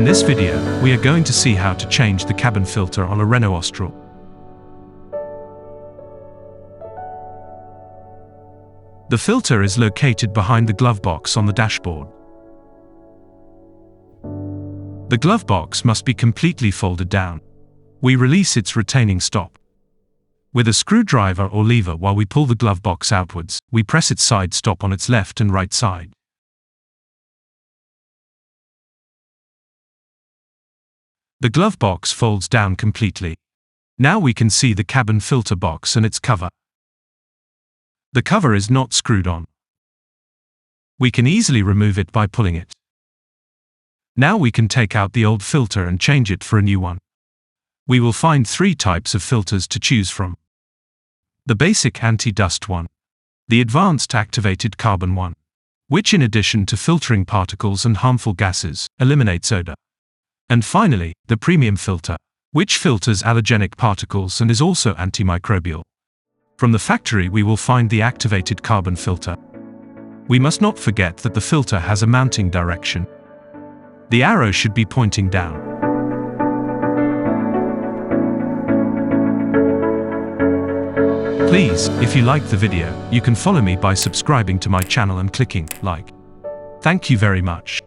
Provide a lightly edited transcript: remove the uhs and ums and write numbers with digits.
In this video, we are going to see how to change the cabin filter on a Renault Austral. The filter is located behind the glove box on the dashboard. The glove box must be completely folded down. We release its retaining stop. With a screwdriver or lever while we pull the glove box outwards, we press its side stop on its left and right side. The glove box folds down completely. Now we can see the cabin filter box and its cover. The cover is not screwed on. We can easily remove it by pulling it. Now we can take out the old filter and change it for a new one. We will find 3 types of filters to choose from. The basic anti-dust one. The advanced activated carbon one, which in addition to filtering particles and harmful gases, eliminates odor. And finally, the premium filter, which filters allergenic particles and is also antimicrobial. From the factory we will find the activated carbon filter. We must not forget that the filter has a mounting direction. The arrow should be pointing down. Please, if you liked the video, you can follow me by subscribing to my channel and clicking like. Thank you very much.